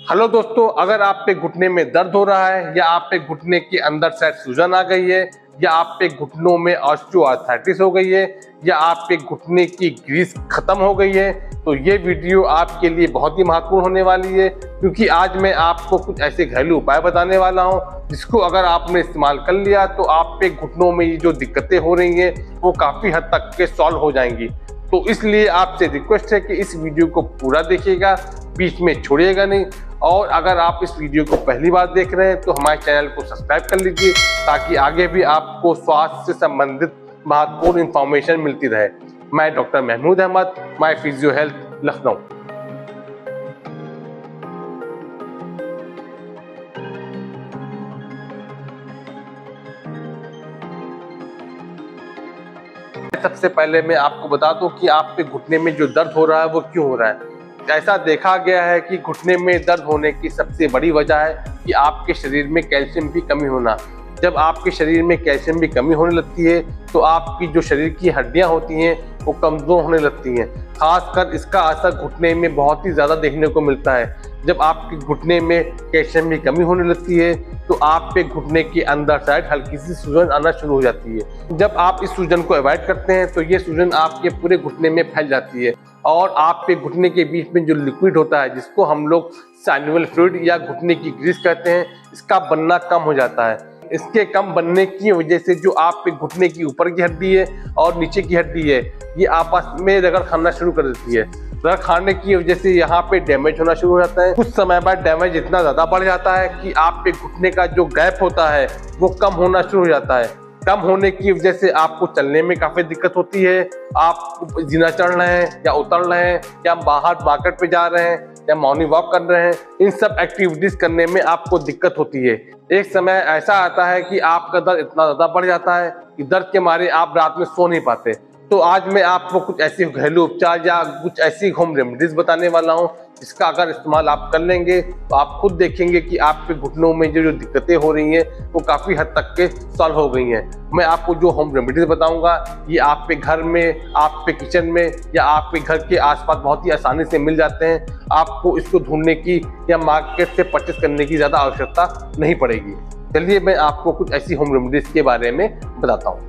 Hello दोस्तों, अगर आप पे घुटने में दर्द हो रहा है या आप पे घुटने के अंदर शायद सूजन आ गई है या आप पे घुटनों में ऑस्टियोआर्थराइटिस हो गई है या आप पे घुटने की ग्रीस खत्म हो गई है, तो ये वीडियो आपके लिए बहुत ही महत्वपूर्ण होने वाली है। क्योंकि आज मैं आपको कुछ ऐसे घरेलू उपाय बताने वाला हूँ जिसको अगर आपने इस्तेमाल कर लिया तो आप पे घुटनों में ये जो दिक्कतें हो रही हैं वो काफ़ी हद तक के सॉल्व हो जाएंगी। तो इसलिए आपसे रिक्वेस्ट है कि इस वीडियो को पूरा देखिएगा, बीच में छोड़िएगा नहीं। और अगर आप इस वीडियो को पहली बार देख रहे हैं तो हमारे चैनल को सब्सक्राइब कर लीजिए ताकि आगे भी आपको स्वास्थ्य से संबंधित महत्वपूर्ण इंफॉर्मेशन मिलती रहे। मैं doctor Mahmood Ahmed, my physio health, Lucknow. सबसे पहले मैं आपको बता दूं कि आप पे घुटने में जो दर्द हो रहा है वो क्यों हो रहा है। ऐसा देखा गया है कि घुटने में दर्द होने की सबसे बड़ी वजह है कि आपके शरीर में कैल्शियम की कमी होना। जब आपके शरीर में कैल्शियम की कमी होने लगती है तो आपकी जो शरीर की हड्डियां होती हैं वो कमज़ोर होने लगती हैं। खासकर इसका असर घुटने में बहुत ही ज़्यादा देखने को मिलता है। जब आपके घुटने में कैल्शियम की कमी होने लगती है तो आप पे घुटने के अंदर साइड हल्की सी सूजन आना शुरू हो जाती है। जब आप इस सूजन को अवॉइड करते हैं तो ये सूजन आपके पूरे घुटने में फैल जाती है और आप पे घुटने के बीच में जो लिक्विड होता है जिसको हम लोग साइनोवियल फ्लूइड या घुटने की ग्रीस कहते हैं, इसका बनना कम हो जाता है। इसके कम बनने की वजह से जो आप पे घुटने की ऊपर की हड्डी है और नीचे की हड्डी है ये आपस में रगड़ खाना शुरू कर देती है। रगड़ खाने की वजह से यहाँ पे डैमेज होना शुरू हो जाता है। कुछ समय बाद डैमेज इतना ज़्यादा बढ़ जाता है कि आप पे घुटने का जो गैप होता है वो कम होना शुरू हो जाता है। कम होने की वजह से आपको चलने में काफ़ी दिक्कत होती है। आप जीना चढ़ रहे हैं या उतर रहे हैं या बाहर मार्केट पे जा रहे हैं या मॉर्निंग वॉक कर रहे हैं, इन सब एक्टिविटीज करने में आपको दिक्कत होती है। एक समय ऐसा आता है कि आपका दर्द इतना ज़्यादा बढ़ जाता है कि दर्द के मारे आप रात में सो नहीं पाते। तो आज मैं आपको कुछ ऐसे घरेलू उपचार या कुछ ऐसी होम रेमेडीज बताने वाला हूँ जिसका अगर इस्तेमाल आप कर लेंगे तो आप खुद देखेंगे कि आपके घुटनों में जो दिक्कतें हो रही हैं वो काफ़ी हद तक के सॉल्व हो गई हैं। मैं आपको जो होम रेमेडीज बताऊंगा ये आपके घर में, आपके किचन में या आपके घर के आसपास बहुत ही आसानी से मिल जाते हैं। आपको इसको ढूंढने की या मार्केट से परचेस करने की ज़्यादा आवश्यकता नहीं पड़ेगी। चलिए मैं आपको कुछ ऐसी होम रेमेडीज के बारे में बताता हूँ।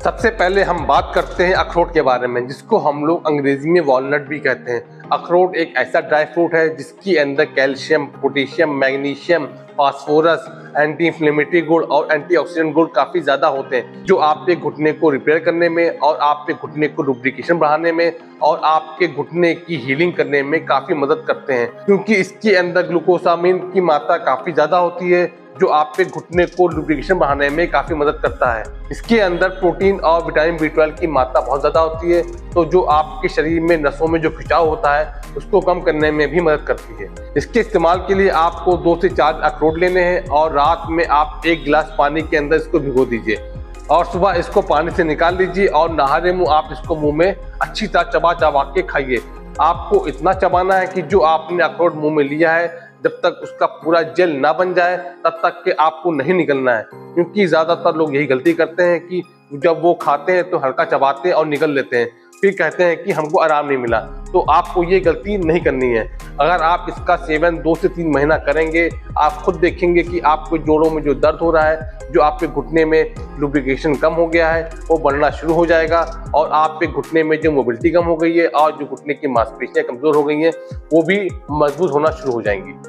सबसे पहले हम बात करते हैं अखरोट के बारे में, जिसको हम लोग अंग्रेजी में वॉलनट भी कहते हैं। अखरोट एक ऐसा ड्राई फ्रूट है जिसके अंदर calcium, potassium, magnesium, phosphorus, anti inflammatory गुण और एंटीऑक्सीडेंट गुण काफ़ी ज़्यादा होते हैं जो आपके घुटने को रिपेयर करने में और आपके घुटने को लुब्रिकेशन बढ़ाने में और आपके घुटने की हीलिंग करने में काफ़ी मदद करते हैं। क्योंकि इसके अंदर ग्लूकोसामिन की मात्रा काफ़ी ज़्यादा होती है जो आपके घुटने को लुब्रिकेशन बढ़ाने में काफ़ी मदद करता है। इसके अंदर प्रोटीन और विटामिन B12 की मात्रा बहुत ज़्यादा होती है तो जो आपके शरीर में नसों में जो खिंचाव होता है उसको कम करने में भी मदद करती है। इसके इस्तेमाल के लिए आपको 2 से 4 अखरोट लेने हैं और रात में आप 1 गिलास पानी के अंदर इसको भिगो दीजिए और सुबह इसको पानी से निकाल लीजिए और नहाने मुँह आप इसको मुँह में अच्छी तरह चबा चबा के खाइए। आपको इतना चबाना है कि जो आपने अखरोट मुँह में लिया है जब तक उसका पूरा जेल ना बन जाए तब तक के आपको नहीं निकलना है। क्योंकि ज़्यादातर लोग यही गलती करते हैं कि जब वो खाते हैं तो हल्का चबाते हैं और निकल लेते हैं, फिर कहते हैं कि हमको आराम नहीं मिला। तो आपको ये गलती नहीं करनी है। अगर आप इसका सेवन 2 से 3 महीना करेंगे आप खुद देखेंगे कि आपके जोड़ों में जो दर्द हो रहा है, जो आपके घुटने में लुब्रिकेशन कम हो गया है वो बढ़ना शुरू हो जाएगा और आपके घुटने में जो मोबिलिटी कम हो गई है और जो घुटने की मांसपेशियां कमज़ोर हो गई हैं वो भी मजबूत होना शुरू हो जाएंगी।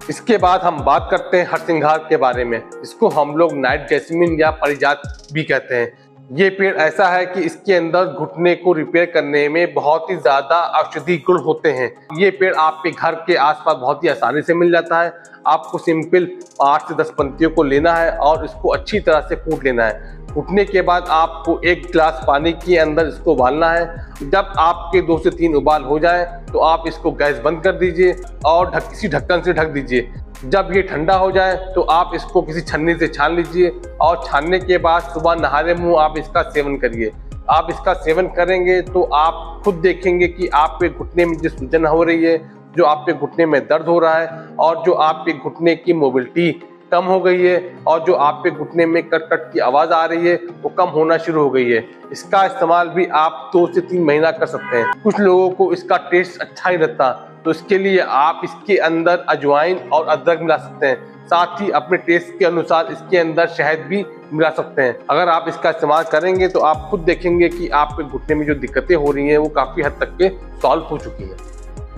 इसके बाद हम बात करते हैं हरसिंघार के बारे में, जिसको हम लोग नाइट जैस्मीन या पारिजात भी कहते हैं। ये पेड़ ऐसा है कि इसके अंदर घुटने को रिपेयर करने में बहुत ही ज़्यादा औषधि गुण होते हैं। ये पेड़ आपके घर के आसपास बहुत ही आसानी से मिल जाता है। आपको सिंपल 8 से 10 पंक्तियों को लेना है और इसको अच्छी तरह से कूट लेना है। कूटने के बाद आपको 1 गिलास पानी के अंदर इसको उबालना है। जब आपके 2 से 3 उबाल हो जाए तो आप इसको गैस बंद कर दीजिए और किसी ढक्कन से ढक दीजिए। जब ये ठंडा हो जाए तो आप इसको किसी छन्नी से छान लीजिए और छानने के बाद सुबह नहाने मुँह आप इसका सेवन करिए। आप इसका सेवन करेंगे तो आप खुद देखेंगे कि आपके घुटने में जो सूजन हो रही है, जो आपके घुटने में दर्द हो रहा है और जो आपके घुटने की मोबिलिटी कम हो गई है और जो आपके घुटने में कट कट की आवाज़ आ रही है वो कम होना शुरू हो गई है। इसका इस्तेमाल भी आप 2 से 3 महीना कर सकते हैं। कुछ लोगों को इसका टेस्ट अच्छा ही लगता तो इसके लिए आप इसके अंदर अजवाइन और अदरक मिला सकते हैं। साथ ही अपने टेस्ट के अनुसार इसके अंदर शहद भी मिला सकते हैं। अगर आप इसका इस्तेमाल करेंगे तो आप खुद देखेंगे कि आपके घुटने में जो दिक्कतें हो रही हैं वो काफ़ी हद तक के सॉल्व हो चुकी हैं।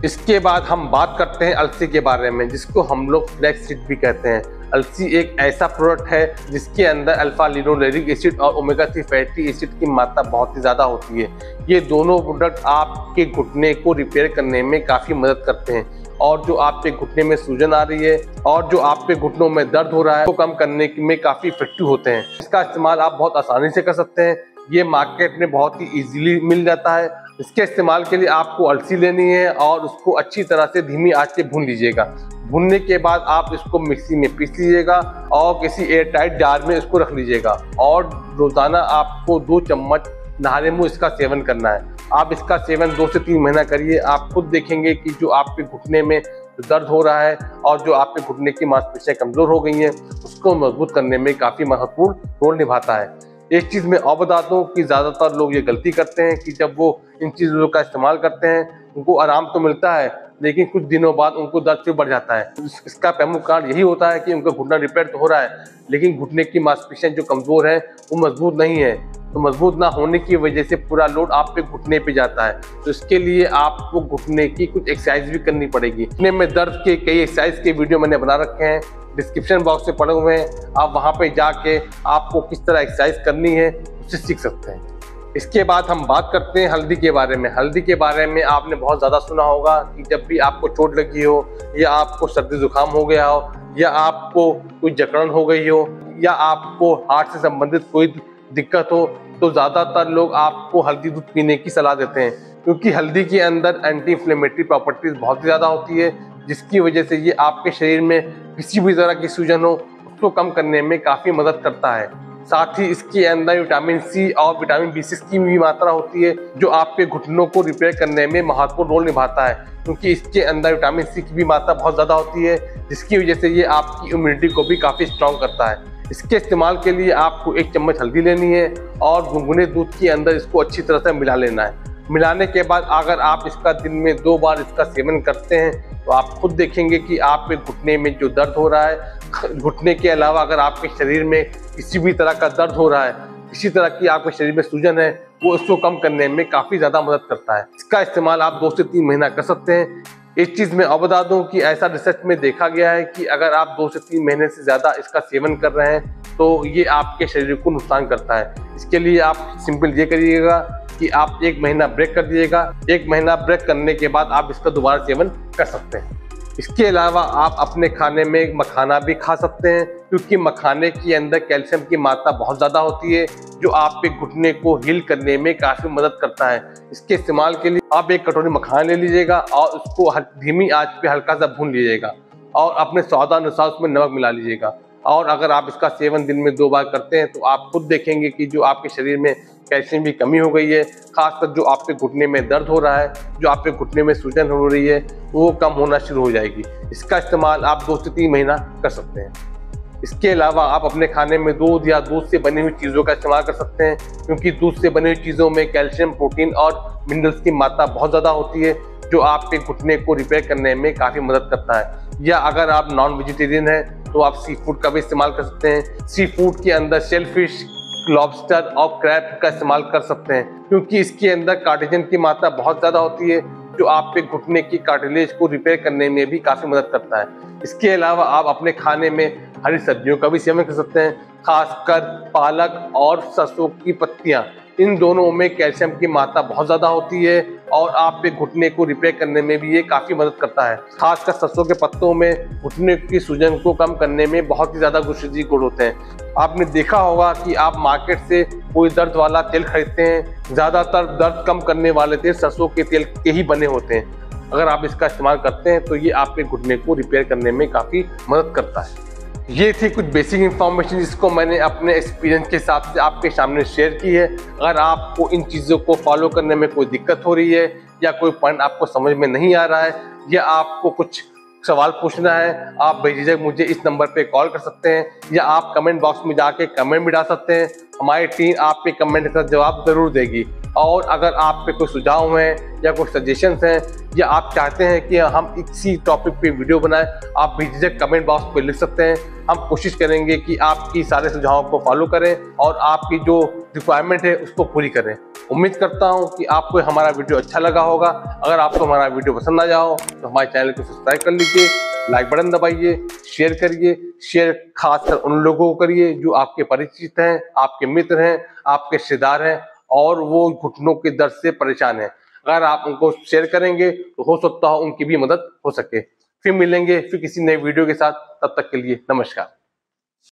इसके बाद हम बात करते हैं अलसी के बारे में, जिसको हम लोग फ्लैक्स सीड भी कहते हैं। अलसी एक ऐसा प्रोडक्ट है जिसके अंदर अल्फा लिनोलेनिक एसिड और ओमेगा 3 फैटी एसिड की मात्रा बहुत ही ज़्यादा होती है। ये दोनों प्रोडक्ट आपके घुटने को रिपेयर करने में काफ़ी मदद करते हैं, और जो आपके घुटने में सूजन आ रही है और जो आपके घुटनों में दर्द हो रहा है वो कम करने में काफ़ी इफेक्टिव होते हैं। इसका इस्तेमाल आप बहुत आसानी से कर सकते हैं। ये मार्केट में बहुत ही ईजिली मिल जाता है। इसके इस्तेमाल के लिए आपको अलसी लेनी है और उसको अच्छी तरह से धीमी आंच पे भून लीजिएगा। भूनने के बाद आप इसको मिक्सी में पीस लीजिएगा और किसी एयर टाइट जार में इसको रख लीजिएगा, और रोजाना आपको 2 चम्मच नहाने मुंह इसका सेवन करना है। आप इसका सेवन 2 से 3 महीना करिए। आप खुद देखेंगे कि जो आपके घुटने में दर्द हो रहा है और जो आपके घुटने की मांसपेशियां कमजोर हो गई हैं उसको मजबूत करने में काफ़ी महत्वपूर्ण रोल निभाता है। एक चीज़ मैं और बता दूं कि ज़्यादातर लोग ये गलती करते हैं कि जब वो इन चीज़ों का इस्तेमाल करते हैं उनको आराम तो मिलता है, लेकिन कुछ दिनों बाद उनको दर्द फिर बढ़ जाता है। इसका प्रमुख कारण यही होता है कि उनका घुटना रिपेयर तो हो रहा है, लेकिन घुटने की मांसपेशियां जो कमज़ोर हैं वो मजबूत नहीं है। तो मजबूत ना होने की वजह से पूरा लोड आप पे घुटने पे जाता है। तो इसके लिए आपको घुटने की कुछ एक्सरसाइज भी करनी पड़ेगी। घुटने में दर्द के कई एक्सरसाइज के वीडियो मैंने बना रखे हैं, डिस्क्रिप्शन बॉक्स में पड़े हुए हैं। आप वहाँ पे जाके आपको किस तरह एक्सरसाइज करनी है उससे सीख सकते हैं। इसके बाद हम बात करते हैं हल्दी के बारे में। हल्दी के बारे में आपने बहुत ज़्यादा सुना होगा कि जब भी आपको चोट लगी हो, या आपको सर्दी जुकाम हो गया हो, या आपको कोई जकड़न हो गई हो, या आपको हार्ट से संबंधित कोई दिक्कत हो, तो ज़्यादातर लोग आपको हल्दी दूध पीने की सलाह देते हैं, क्योंकि हल्दी के अंदर एंटी इन्फ्लेमेटरी प्रॉपर्टीज बहुत ही ज़्यादा होती है, जिसकी वजह से ये आपके शरीर में किसी भी तरह की सूजन हो उसको कम करने में काफ़ी मदद करता है। साथ ही इसके अंदर विटामिन सी और विटामिन B6 की भी मात्रा होती है, जो आपके घुटनों को रिपेयर करने में महत्वपूर्ण रोल निभाता है, क्योंकि इसके अंदर विटामिन सी की भी मात्रा बहुत ज़्यादा होती है, जिसकी वजह से ये आपकी इम्यूनिटी को भी काफ़ी स्ट्रॉन्ग करता है। इसके इस्तेमाल के लिए आपको 1 चम्मच हल्दी लेनी है और गुनगुने दूध के अंदर इसको अच्छी तरह से मिला लेना है। मिलाने के बाद अगर आप इसका दिन में 2 बार इसका सेवन करते हैं तो आप खुद देखेंगे कि आपके घुटने में जो दर्द हो रहा है, घुटने के अलावा अगर आपके शरीर में किसी भी तरह का दर्द हो रहा है, किसी तरह की आपके शरीर में सूजन है, वो इसको कम करने में काफ़ी ज़्यादा मदद करता है। इसका इस्तेमाल आप 2 से 3 महीना कर सकते हैं। एक चीज़ मैं और बता दूं कि ऐसा रिसर्च में देखा गया है कि अगर आप 2 से 3 महीने से ज़्यादा इसका सेवन कर रहे हैं तो ये आपके शरीर को नुकसान करता है। इसके लिए आप सिंपल ये करिएगा कि आप 1 महीना ब्रेक कर दीजिएगा। 1 महीना ब्रेक करने के बाद आप इसका दोबारा सेवन कर सकते हैं। इसके अलावा आप अपने खाने में मखाना भी खा सकते हैं, क्योंकि मखाने के अंदर कैल्शियम की मात्रा बहुत ज़्यादा होती है, जो आपके घुटने को हील करने में काफ़ी मदद करता है। इसके इस्तेमाल के लिए आप 1 कटोरी मखाना ले लीजिएगा और उसको धीमी आंच पे हल्का सा भून लीजिएगा और अपने स्वादानुसार उसमें नमक मिला लीजिएगा। और अगर आप इसका सेवन दिन में 2 बार करते हैं तो आप खुद देखेंगे कि जो आपके शरीर में कैल्शियम की कमी हो गई है, खासकर जो आपके घुटने में दर्द हो रहा है, जो आपके घुटने में सूजन हो रही है, वो कम होना शुरू हो जाएगी। इसका इस्तेमाल आप 2 से 3 महीना कर सकते हैं। इसके अलावा आप अपने खाने में दूध या दूध से बनी हुई चीज़ों का इस्तेमाल कर सकते हैं, क्योंकि दूध से बनी हुई चीज़ों में कैल्शियम, प्रोटीन और मिनरल्स की मात्रा बहुत ज़्यादा होती है, जो आपके घुटने को रिपेयर करने में काफ़ी मदद करता है। या अगर आप नॉन वेजिटेरियन हैं तो आप सी फूड का भी इस्तेमाल कर सकते हैं। सी फूड के अंदर शेलफिश, लॉबस्टर और क्रैब का इस्तेमाल कर सकते हैं, क्योंकि इसके अंदर कार्टिलेज की मात्रा बहुत ज़्यादा होती है, जो आपके घुटने की कार्टिलेज को रिपेयर करने में भी काफ़ी मदद करता है। इसके अलावा आप अपने खाने में हरी सब्जियों का भी सेवन कर सकते हैं, खासकर पालक और सरसों की पत्तियाँ। इन दोनों में कैल्शियम की मात्रा बहुत ज़्यादा होती है और आपके घुटने को रिपेयर करने में भी ये काफ़ी मदद करता है। खासकर सरसों के पत्तों में घुटने की सूजन को कम करने में बहुत ही ज़्यादा औषधीय गुण होते हैं। आपने देखा होगा कि आप मार्केट से कोई दर्द वाला तेल खरीदते हैं, ज़्यादातर दर्द कम करने वाले तेल सरसों के तेल के ही बने होते हैं। अगर आप इसका इस्तेमाल करते हैं तो ये आपके घुटने को रिपेयर करने में काफ़ी मदद करता है। ये थी कुछ बेसिक इन्फॉर्मेशन जिसको मैंने अपने एक्सपीरियंस के हिसाब से आपके सामने शेयर की है। अगर आपको इन चीज़ों को फॉलो करने में कोई दिक्कत हो रही है, या कोई पॉइंट आपको समझ में नहीं आ रहा है, या आपको कुछ सवाल पूछना है, आप बेझिझक मुझे इस नंबर पे कॉल कर सकते हैं, या आप कमेंट बॉक्स में जाके कमेंट भी डाल सकते हैं। हमारी टीम आपके कमेंट का जवाब ज़रूर देगी। और अगर आप पे कोई सुझाव हैं या कोई सजेशंस हैं या आप चाहते हैं कि हम इसी टॉपिक पे वीडियो बनाएं, आप बेझिझक कमेंट बॉक्स पे लिख सकते हैं। हम कोशिश करेंगे कि आपकी सारे सुझावों को फॉलो करें और आपकी जो रिक्वायरमेंट है उसको पूरी करें। उम्मीद करता हूं कि आपको हमारा वीडियो अच्छा लगा होगा। अगर आपको हमारा वीडियो पसंद आया हो तो हमारे चैनल को सब्सक्राइब कर लीजिए, लाइक बटन दबाइए, शेयर करिए। शेयर खासकर उन लोगों को करिए जो आपके परिचित हैं, आपके मित्र हैं, आपके रिश्तेदार हैं और वो घुटनों के दर्द से परेशान हैं। अगर आप उनको शेयर करेंगे तो हो सकता है उनकी भी मदद हो सके। फिर मिलेंगे फिर किसी नए वीडियो के साथ, तब तक के लिए नमस्कार।